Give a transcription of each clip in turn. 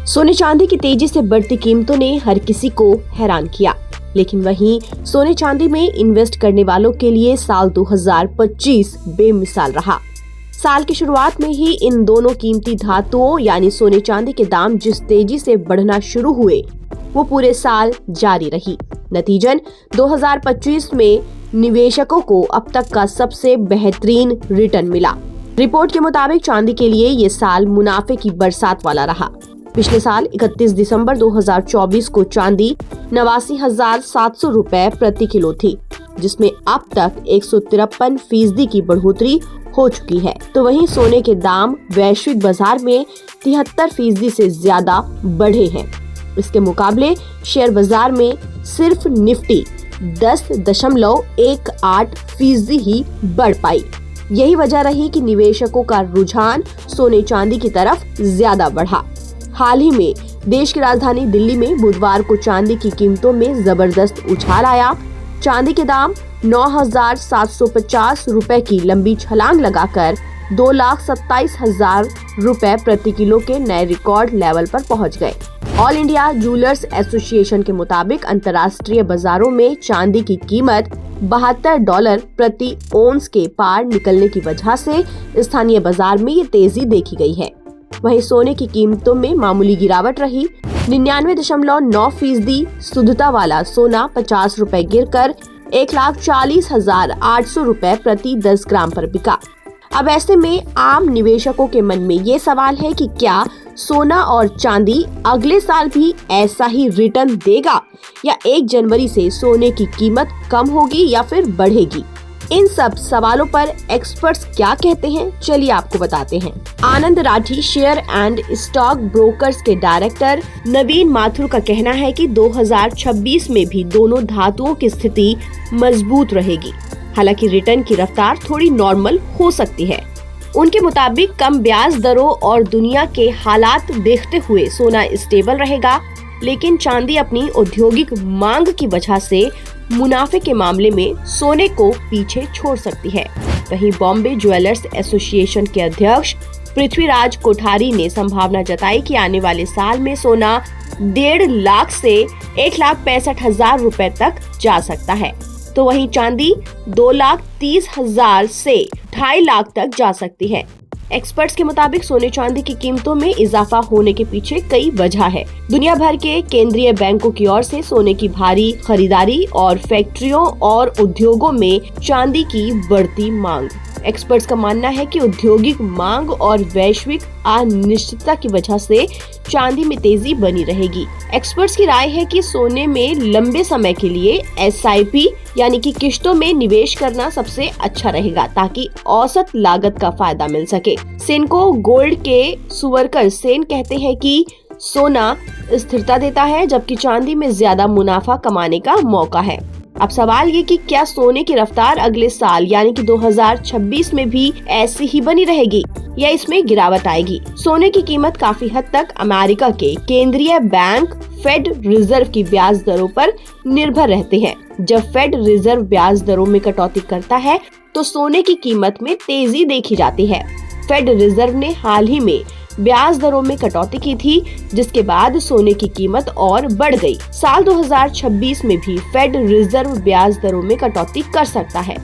सोने चांदी की तेजी से बढ़ती कीमतों ने हर किसी को हैरान किया, लेकिन वहीं सोने चांदी में इन्वेस्ट करने वालों के लिए साल 2025 बेमिसाल रहा। साल की शुरुआत में ही इन दोनों कीमती धातुओं यानी सोने चांदी के दाम जिस तेजी से बढ़ना शुरू हुए, वो पूरे साल जारी रही। नतीजन 2025 में निवेशकों को अब तक का सबसे बेहतरीन रिटर्न मिला। रिपोर्ट के मुताबिक चांदी के लिए ये साल मुनाफे की बरसात वाला रहा। पिछले साल 31 दिसंबर 2024 को चांदी 89,700 रुपए प्रति किलो थी, जिसमें अब तक 153% की बढ़ोतरी हो चुकी है। तो वहीं सोने के दाम वैश्विक बाजार में 73% से ज्यादा बढ़े हैं। इसके मुकाबले शेयर बाजार में सिर्फ निफ्टी 10.18% ही बढ़ पाई। यही वजह रही कि निवेशकों का रुझान सोने चांदी की तरफ ज्यादा बढ़ा। हाल ही में देश की राजधानी दिल्ली में बुधवार को चांदी की कीमतों में जबरदस्त उछाल आया। चांदी के दाम 9,750 रुपए की लंबी छलांग लगाकर 2,27,000 रुपए प्रति किलो के नए रिकॉर्ड लेवल पर पहुंच गए। ऑल इंडिया ज्वेलर्स एसोसिएशन के मुताबिक अंतर्राष्ट्रीय बाजारों में चांदी की कीमत $72 प्रति ओंस के पार निकलने की वजह से स्थानीय बाजार में ये तेजी देखी गई है। वहीं सोने की कीमतों में मामूली गिरावट रही। 99.9% शुद्धता वाला सोना 50 रुपए गिरकर 1,40,800 रुपए प्रति 10 ग्राम पर बिका। अब ऐसे में आम निवेशकों के मन में ये सवाल है कि क्या सोना और चांदी अगले साल भी ऐसा ही रिटर्न देगा या 1 जनवरी से सोने की कीमत कम होगी या फिर बढ़ेगी। इन सब सवालों पर एक्सपर्ट्स क्या कहते हैं, चलिए आपको बताते हैं। Anand Rathi share and stock brokers के डायरेक्टर नवीन माथुर का कहना है कि 2026 में भी दोनों धातुओं की स्थिति मजबूत रहेगी। हालांकि रिटर्न की रफ्तार थोड़ी नॉर्मल हो सकती है। उनके मुताबिक कम ब्याज दरों और दुनिया के हालात देखते हुए सोना स्टेबल रहेगा, लेकिन चांदी अपनी औद्योगिक मांग की वजह से मुनाफे के मामले में सोने को पीछे छोड़ सकती है। वहीं बॉम्बे ज्वेलर्स एसोसिएशन के अध्यक्ष पृथ्वीराज कोठारी ने संभावना जताई कि आने वाले साल में सोना 1.5 लाख से 1,65,000 रुपए तक जा सकता है, तो वहीं चांदी 2,30,000 से 2.5 लाख तक जा सकती है। एक्सपर्ट्स के मुताबिक सोने चांदी की कीमतों में इजाफा होने के पीछे कई वजह है। दुनिया भर के केंद्रीय बैंकों की ओर से सोने की भारी खरीदारी और फैक्ट्रियों और उद्योगों में चांदी की बढ़ती मांग। एक्सपर्ट्स का मानना है कि औद्योगिक मांग और वैश्विक अनिश्चितता की वजह से चांदी में तेजी बनी रहेगी। एक्सपर्ट्स की राय है कि सोने में लंबे समय के लिए SIP यानी कि किश्तों में निवेश करना सबसे अच्छा रहेगा, ताकि औसत लागत का फायदा मिल सके। सेनको गोल्ड के सुवरकर सेन कहते हैं कि सोना स्थिरता देता है, जबकि चांदी में ज्यादा मुनाफा कमाने का मौका है। अब सवाल ये कि क्या सोने की रफ्तार अगले साल यानी कि 2026 में भी ऐसी ही बनी रहेगी या इसमें गिरावट आएगी। सोने की कीमत काफी हद तक अमेरिका के केंद्रीय बैंक फेड रिजर्व की ब्याज दरों पर निर्भर रहते हैं। जब फेड रिजर्व ब्याज दरों में कटौती करता है तो सोने की कीमत में तेजी देखी जाती है। फेड रिजर्व ने हाल ही में ब्याज दरों में कटौती की थी, जिसके बाद सोने की कीमत और बढ़ गई। साल 2026 में भी फेड रिजर्व ब्याज दरों में कटौती कर सकता है।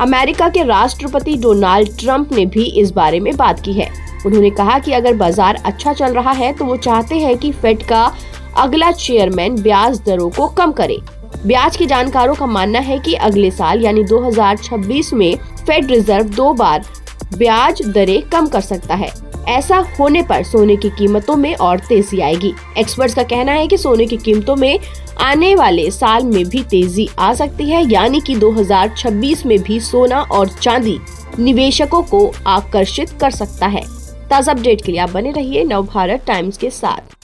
अमेरिका के राष्ट्रपति डोनाल्ड ट्रंप ने भी इस बारे में बात की है। उन्होंने कहा कि अगर बाजार अच्छा चल रहा है तो वो चाहते हैं कि फेड का अगला चेयरमैन ब्याज दरों को कम करे। ब्याज के जानकारों का मानना है कि अगले साल यानी 2026 में फेड रिजर्व 2 बार ब्याज दरें कम कर सकता है। ऐसा होने पर सोने की कीमतों में और तेजी आएगी। एक्सपर्ट्स का कहना है कि सोने की कीमतों में आने वाले साल में भी तेजी आ सकती है, यानी कि 2026 में भी सोना और चांदी निवेशकों को आकर्षित कर सकता है। ताज़ा अपडेट के लिए आप बने रहिए नवभारत टाइम्स के साथ।